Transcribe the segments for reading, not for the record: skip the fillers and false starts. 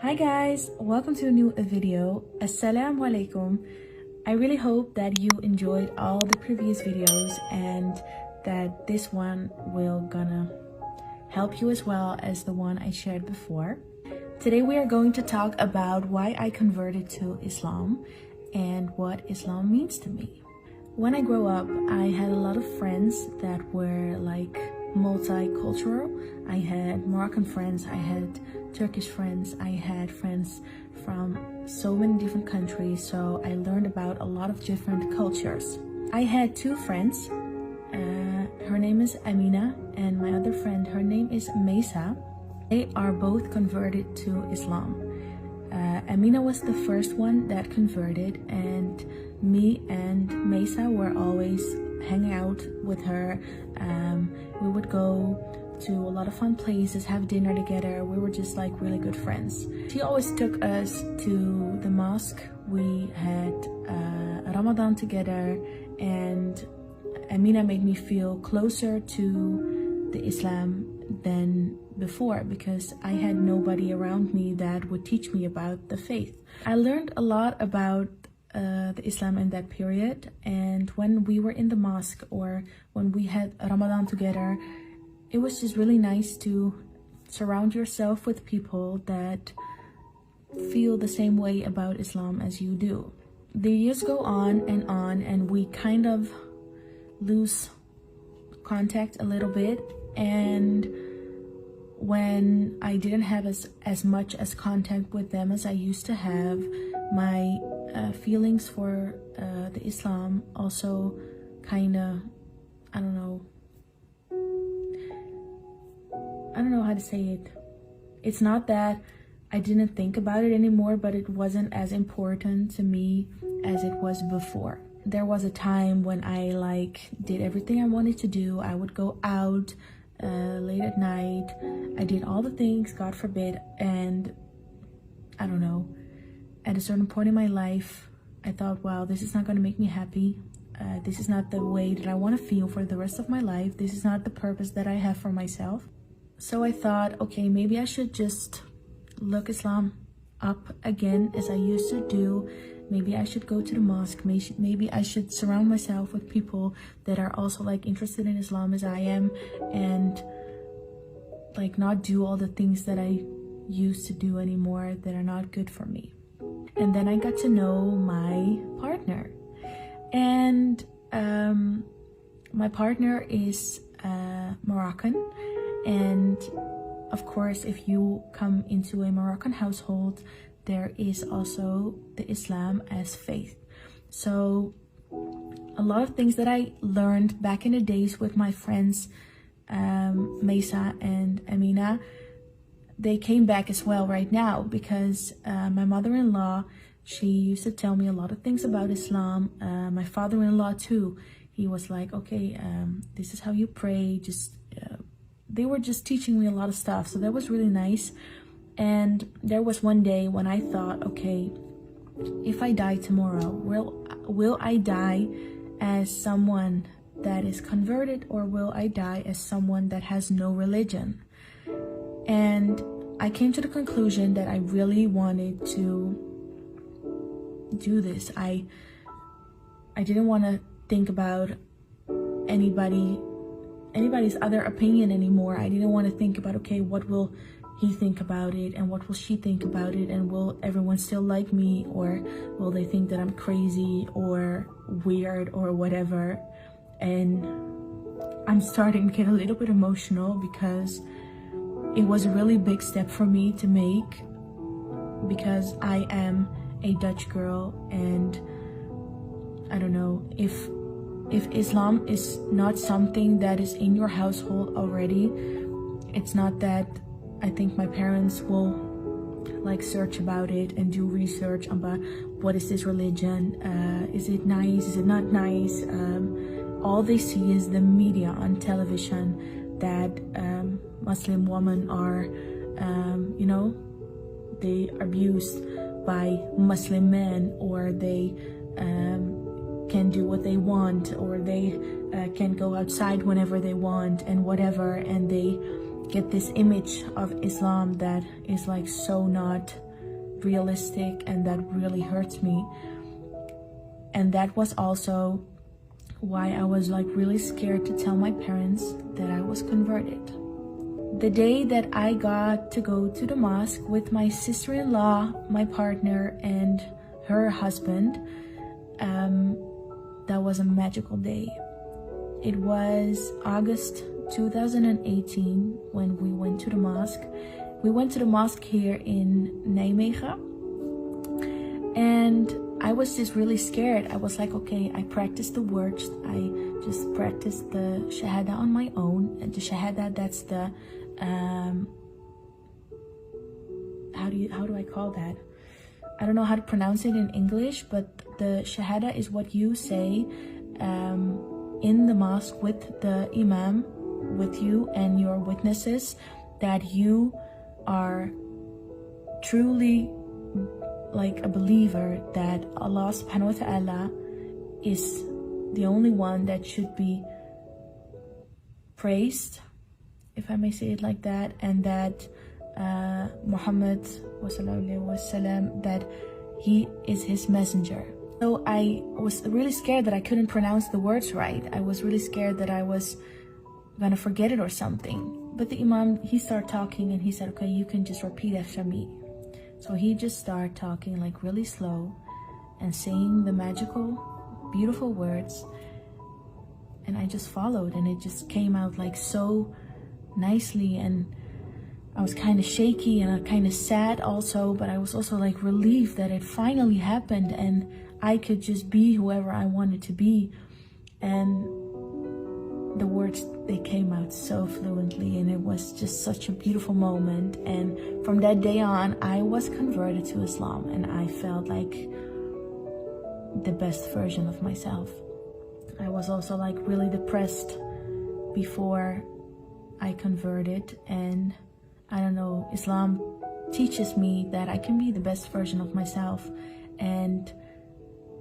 Hi guys, welcome to a new video. Assalamu alaikum. I really hope that you enjoyed all the previous videos and that this one will gonna help you as well as the one I shared before. Today we are going to talk about why I converted to Islam and what Islam means to me. When I grew up, I had a lot of friends that were like multicultural. I had Moroccan friends, I had Turkish friends, I had friends from so many different countries, so I learned about a lot of different cultures. I had two friends, her name is Amina and my other friend, her name is Mesa. They are both converted to Islam. Amina was the first one that converted, and me and Mesa were always hanging out with her. We would go to a lot of fun places, have dinner together. We were just like really good friends. She always took us to the mosque. We had Ramadan together, and Amina made me feel closer to the Islam than before because I had nobody around me that would teach me about the faith. I learned a lot about the Islam in that period, and when we were in the mosque or when we had Ramadan together, it was just really nice to surround yourself with people that feel the same way about Islam as you do. The years go on, and we kind of lose contact a little bit, and when I didn't have as much as contact with them as I used to have, my feelings for the Islam also kind of, I don't know how to say it. It's not that I didn't think about it anymore, but it wasn't as important to me as it was before. There was a time when I did everything I wanted to do. I would go out late at night. I did all the things, God forbid, and I don't know, at a certain point in my life, I thought, wow, this is not going to make me happy. This is not the way that I want to feel for the rest of my life. This is not the purpose that I have for myself. So I thought, okay, maybe I should just look Islam up again as I used to do. Maybe I should go to the mosque. Maybe I should surround myself with people that are also interested in Islam as I am, and not do all the things that I used to do anymore that are not good for me. And then I got to know my partner, and my partner is Moroccan, and of course if you come into a Moroccan household, there is also the Islam as faith. So a lot of things that I learned back in the days with my friends Mesa and Amina, they came back as well right now, because my mother-in-law, she used to tell me a lot of things about Islam. My father-in-law too, he was like, okay, this is how you pray. They were just teaching me a lot of stuff, so that was really nice. And there was one day when I thought, okay, if I die tomorrow, will I die as someone that is converted, or will I die as someone that has no religion? And I came to the conclusion that I really wanted to do this. I didn't want to think about anybody's other opinion anymore. I didn't want to think about, okay, what will he think about it, and what will she think about it, and will everyone still like me, or will they think that I'm crazy or weird or whatever? And I'm starting to get a little bit emotional because it was a really big step for me to make, because I am a Dutch girl, and I don't know, if Islam is not something that is in your household already, it's not that I think my parents will search about it and do research about what is this religion, is it nice, is it not nice. All they see is the media on television that Muslim women are they are abused by Muslim men, or they can do what they want, or they can go outside whenever they want and whatever, and they get this image of Islam that is so not realistic and that really hurts me. And that was also why I was like really scared to tell my parents that I was converted. The day that I got to go to the mosque with my sister-in-law, my partner, and her husband, that was a magical day. It was August 2018 when we went to the mosque. We went to the mosque here in Nijmegen, and I was just really scared. I was like, okay, I practiced the words. I just practiced the Shahada on my own. And the Shahada, that's the, how do I call that? I don't know how to pronounce it in English, but the Shahada is what you say in the mosque with the Imam, with you and your witnesses, that you are truly like a believer that Allah subhanahu wa ta'ala is the only one that should be praised, if I may say it like that, and that Muhammad wasallam, that he is his messenger. So I was really scared that I couldn't pronounce the words right. I was really scared that I was gonna forget it or something. But the Imam, he started talking and he said, okay, you can just repeat after me. So he just started talking like really slow and saying the magical, beautiful words. And I just followed, and it just came out like so nicely. And I was kind of shaky and kind of sad also, but I was also like relieved that it finally happened and I could just be whoever I wanted to be. And the words, they came out so fluently, and it was just such a beautiful moment. And from that day on, I was converted to Islam, and I felt like the best version of myself. I was also like really depressed before I converted, and I don't know, Islam teaches me that I can be the best version of myself. And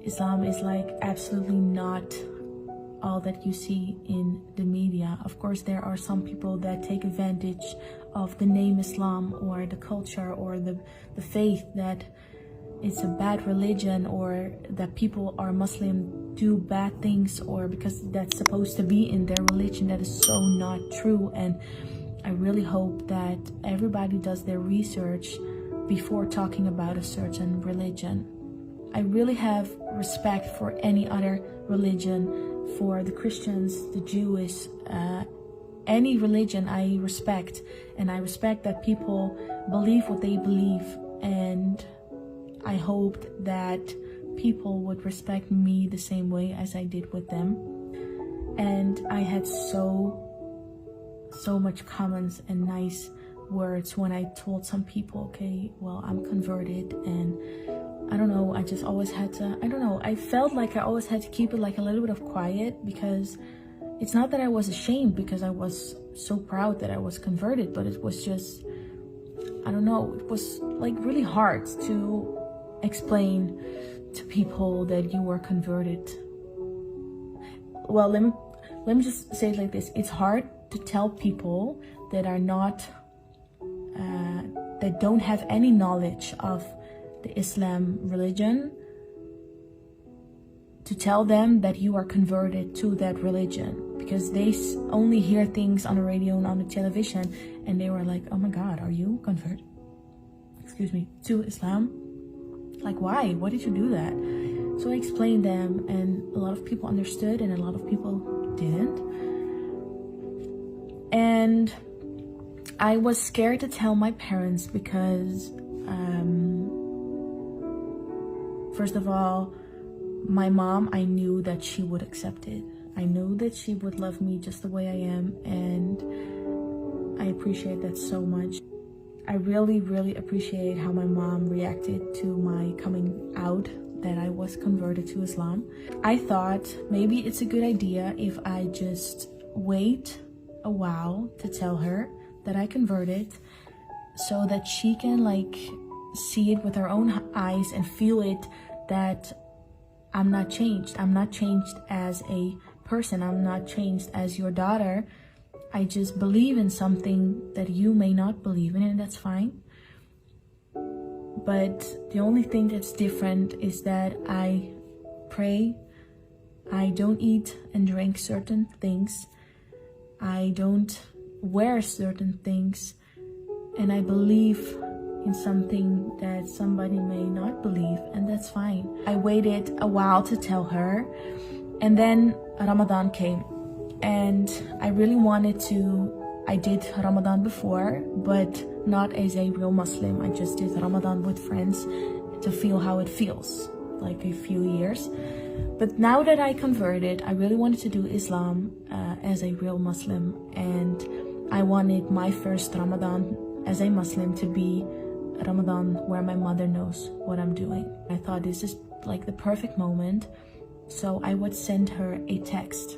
Islam is like absolutely not all that you see in the media. Of course, there are some people that take advantage of the name Islam or the culture or the faith, that it's a bad religion, or that people are Muslim do bad things, or because that's supposed to be in their religion. That is so not true. And I really hope that everybody does their research before talking about a certain religion. I really have respect for any other religion, for the Christians, the Jewish, any religion I respect. And I respect that people believe what they believe. And I hoped that people would respect me the same way as I did with them. And I had so much comments and nice words when I told some people, okay, well, I'm converted. And I don't know, I just always had to, I don't know, I felt like I always had to keep it like a little bit of quiet, because it's not that I was ashamed, because I was so proud that I was converted, but it was just, I don't know, it was like really hard to explain to people that you were converted. Well, let me just say it like this. It's hard to tell people that are not, that don't have any knowledge of the Islam religion, to tell them that you are converted to that religion, because they only hear things on the radio and on the television, and they were like, oh my God, are you converted? To Islam? Like, why? Why did you do that? So I explained them, and a lot of people understood and a lot of people didn't. And I was scared to tell my parents because first of all, my mom, I knew that she would accept it. I knew that she would love me just the way I am, and I appreciate that so much. I really, really appreciate how my mom reacted to my coming out that I was converted to Islam. I thought maybe it's a good idea if I just wait a while to tell her that I converted, so that she can like see it with her own eyes and feel it, that I'm not changed. I'm not changed as a person. I'm not changed as your daughter. I just believe in something that you may not believe in, and that's fine. But the only thing that's different is that I pray, I don't eat and drink certain things, I don't wear certain things, and I believe in something that somebody may not believe, and that's fine. I waited a while to tell her, and then Ramadan came, and I really wanted to. I did Ramadan before, but not as a real Muslim. I just did Ramadan with friends to feel how it feels, like a few years. But now that I converted, I really wanted to do Islam as a real Muslim, and I wanted my first Ramadan as a Muslim to be Ramadan where my mother knows what I'm doing. I thought this is like the perfect moment, so I would send her a text,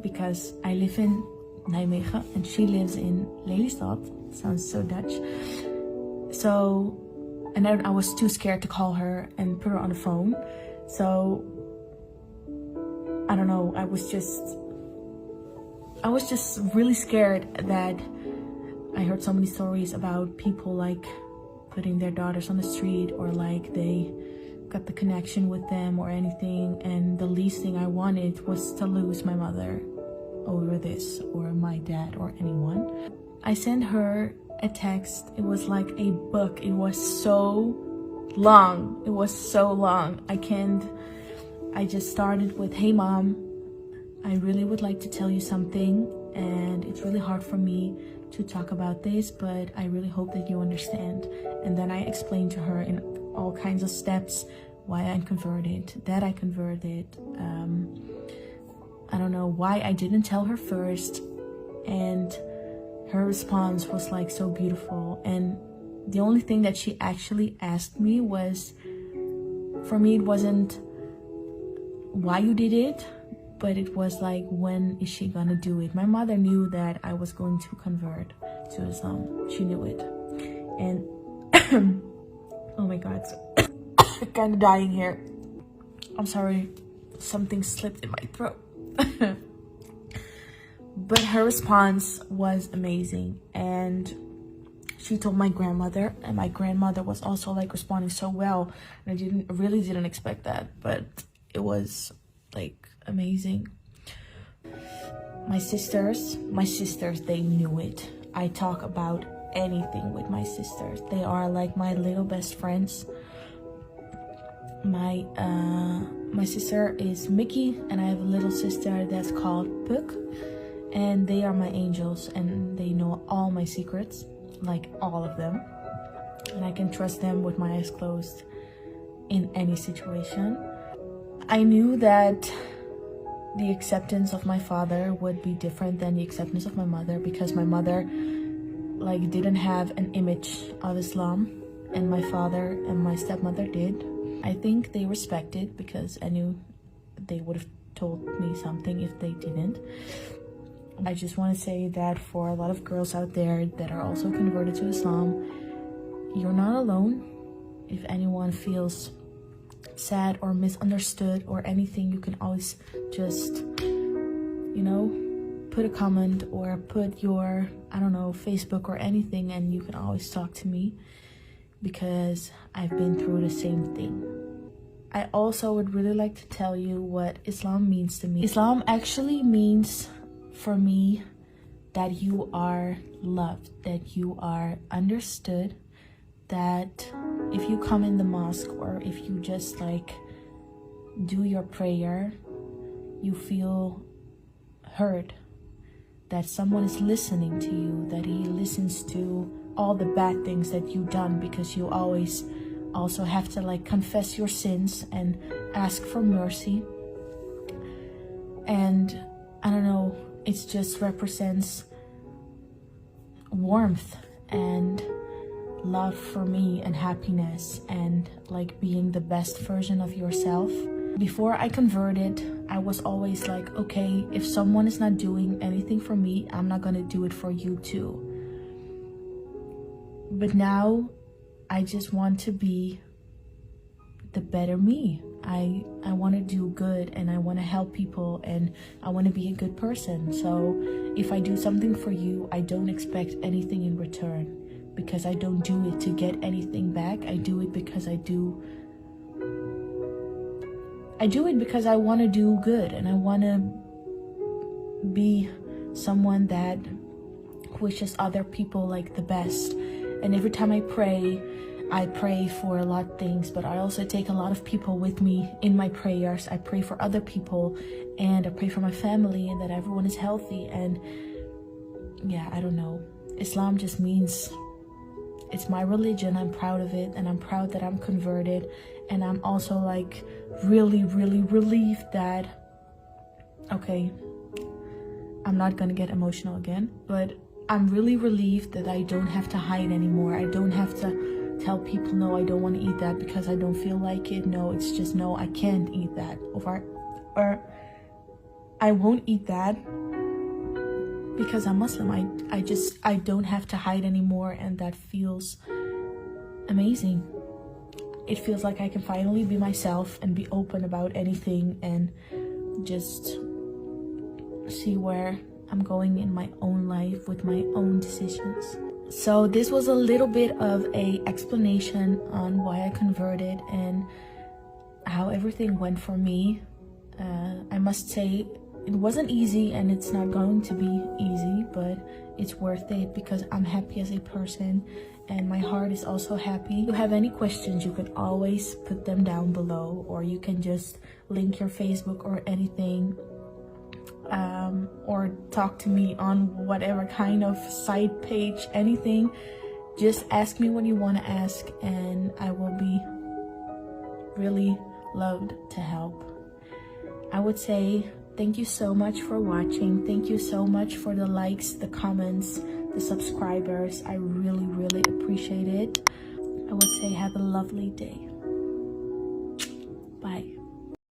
because I live in Nijmegen and she lives in Lelystad. Sounds so Dutch. So, and then I was too scared to call her and put her on the phone. So, I don't know, I was just really scared that I heard so many stories about people like putting their daughters on the street, or like they got the connection with them or anything, and the least thing I wanted was to lose my mother over this, or my dad, or anyone. I sent her a text. It was like a book. It was so long. I just started with, "Hey mom, I really would like to tell you something, and it's really hard for me to talk about this, but I really hope that you understand." And then I explained to her in all kinds of steps why I converted, that I converted. I don't know why I didn't tell her first, and her response was like so beautiful. And the only thing that she actually asked me was, for me it wasn't why you did it, but it was like, when is she gonna do it? My mother knew that I was going to convert to Islam. She knew it. And oh my god, I'm kind of dying here. I'm sorry, something slipped in my throat. But her response was amazing, and she told my grandmother, and my grandmother was also like responding so well, and I really didn't expect that, but it was like amazing. My sisters, they knew it. I talk about anything with my sisters. They are like my little best friends. My sister is Mickey, and I have a little sister that's called Puck, and they are my angels, and they know all my secrets, like all of them, and I can trust them with my eyes closed in any situation. I knew that the acceptance of my father would be different than the acceptance of my mother, because my mother like didn't have an image of Islam, and my father and my stepmother did. I think they respected, because I knew they would have told me something if they didn't. I just want to say that for a lot of girls out there that are also converted to Islam, you're not alone. If anyone feels sad or misunderstood or anything, you can always just, you know, put a comment or put your, I don't know, Facebook or anything, and you can always talk to me, because I've been through the same thing. I also would really like to tell you what Islam means to me. Islam actually means, for me, that you are loved, that you are understood, that if you come in the mosque, or if you just like do your prayer, you feel heard, that someone is listening to you, that he listens to all the bad things that you've done, because you always also have to like confess your sins and ask for mercy. And I don't know, it just represents warmth and love for me, and happiness, and like being the best version of yourself. Before I converted, I was always like, okay, if someone is not doing anything for me, I'm not gonna do it for you too. But now I just want to be the better me. I want to do good, and I want to help people, and I want to be a good person. So if I do something for you, I don't expect anything in return, because I don't do it to get anything back. I do it because I do it because I want to do good, and I want to be someone that wishes other people like the best. And every time I pray for a lot of things, but I also take a lot of people with me in my prayers. I pray for other people, and I pray for my family, and that everyone is healthy. And yeah, I don't know. Islam just means, it's my religion. I'm proud of it, and I'm proud that I'm converted. And I'm also like really, really relieved that, okay, I'm not gonna get emotional again, but I'm really relieved that I don't have to hide anymore. I don't have to tell people, no, I don't want to eat that because I don't feel like it. No, it's just, no, I can't eat that. Or I won't eat that because I'm Muslim. I don't have to hide anymore, and that feels amazing. It feels like I can finally be myself and be open about anything, and just see where I'm going in my own life with my own decisions. So this was a little bit of a explanation on why I converted and how everything went for me. I must say it wasn't easy, and it's not going to be easy, but it's worth it because I'm happy as a person, and my heart is also happy. If you have any questions, you can always put them down below, or you can just link your Facebook or anything, or talk to me on whatever kind of side page, anything. Just ask me what you want to ask, and I will be really loved to help. I would say thank you so much for watching. Thank you so much for the likes, the comments, the subscribers. I really, really appreciate it. I would say have a lovely day. Bye.